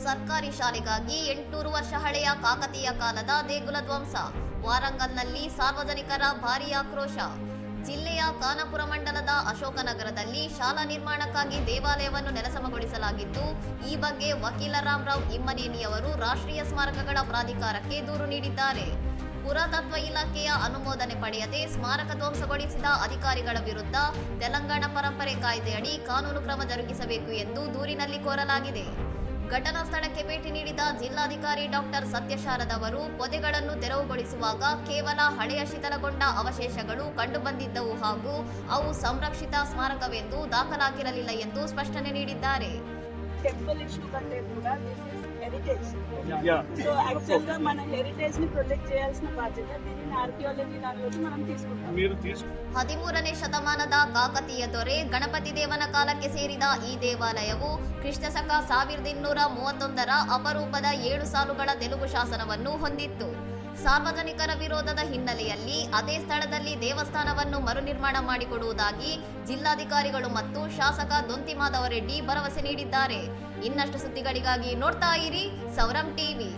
ಸರ್ಕಾರಿ ಶಾಲೆಗಾಗಿ 800 ವರ್ಷ ಹಳೆಯ ಕಾಕತೀಯ ಕಾಲದ ದೇಗುಲ ಧ್ವಂಸ. ವಾರಂಗಲ್ನಲ್ಲಿ ಸಾರ್ವಜನಿಕರ ಭಾರೀ ಆಕ್ರೋಶ. ಜಿಲ್ಲೆಯ ಖಾನಾಪುರ ಮಂಡಲದ ಅಶೋಕನಗರದಲ್ಲಿ ಶಾಲಾ ನಿರ್ಮಾಣಕ್ಕಾಗಿ ದೇವಾಲಯವನ್ನು ನೆಲಸಮಗೊಳಿಸಲಾಗಿದ್ದು, ಈ ಬಗ್ಗೆ ವಕೀಲ ರಾಮರಾವ್ ಇಮ್ಮನೇನಿಯವರು ರಾಷ್ಟ್ರೀಯ ಸ್ಮಾರಕಗಳ ಪ್ರಾಧಿಕಾರಕ್ಕೆ ದೂರು ನೀಡಿದ್ದಾರೆ. ಪುರಾತತ್ವ ಇಲಾಖೆಯ ಅನುಮೋದನೆ ಪಡೆಯದೆ ಸ್ಮಾರಕ ಧ್ವಂಸಗೊಳಿಸಿದ ಅಧಿಕಾರಿಗಳ ವಿರುದ್ಧ ತೆಲಂಗಾಣ ಪರಂಪರೆ ಕಾಯ್ದೆಯಡಿ ಕಾನೂನು ಕ್ರಮ ಜರುಗಿಸಬೇಕು ಎಂದು ದೂರಿನಲ್ಲಿ ಕೋರಲಾಗಿದೆ. ಘಟನಾ ಸ್ಥಳಕ್ಕೆ ಭೇಟಿ ನೀಡಿದ ಜಿಲ್ಲಾಧಿಕಾರಿ ಡಾಕ್ಟರ್ ಸತ್ಯಶಾರದ್ ಅವರು ಪೊದೆಗಳನ್ನು ತೆರವುಗೊಳಿಸುವಾಗ ಕೇವಲ ಹಳೆಯ ಶಿಥಿಲಗೊಂಡ ಅವಶೇಷಗಳು ಕಂಡುಬಂದಿದ್ದವು ಹಾಗೂ ಅವು ಸಂರಕ್ಷಿತ ಸ್ಮಾರಕವೆಂದು ದಾಖಲಾಗಿರಲಿಲ್ಲ ಎಂದು ಸ್ಪಷ್ಟನೆ ನೀಡಿದ್ದಾರೆ. టెంపుల్ ఇష్యూ కంటే కూడా this is heritage. So actual గా మన హెరిటేజ్ ని ప్రొటెక్ట్ చేయాల్సిన బాధ్యత దీనిని ఆర్కియాలజీ దానిలోకి మనం తీసుకుంటాం. 13ನೇ ಶತಮಾನದ ಕಾಕತೀಯ ದೊರೆ ಗಣಪತಿ ದೇವನ ಕಾಲಕ್ಕೆ ಸೇರಿದ ಈ ದೇವಾಲಯವು ಕ್ರಿಸ್ತಶಕ 1231ರ ಅಪರೂಪದ 7 ಸಾಲುಗಳ ತೆಲುಗು ಶಾಸನವನ್ನು ಹೊಂದಿತ್ತು. ಸಾರ್ವಜನಿಕರ ವಿರೋಧದ ಹಿನ್ನೆಲೆಯಲ್ಲಿ ಅದೇ ಸ್ಥಳದಲ್ಲಿ ದೇವಸ್ಥಾನವನ್ನು ಮರುನಿರ್ಮಾಣ ಮಾಡಿಕೊಡುವುದಾಗಿ ಜಿಲ್ಲಾಧಿಕಾರಿಗಳು ಮತ್ತು ಶಾಸಕ ದೊಂತಿ ಮಾಧವರೆಡ್ಡಿ ಭರವಸೆ ನೀಡಿದ್ದಾರೆ. ಇನ್ನಷ್ಟು ಸುದ್ದಿಗಳಿಗಾಗಿ ನೋಡ್ತಾ ಇರಿ ಸೌರಂ ಟಿವಿ.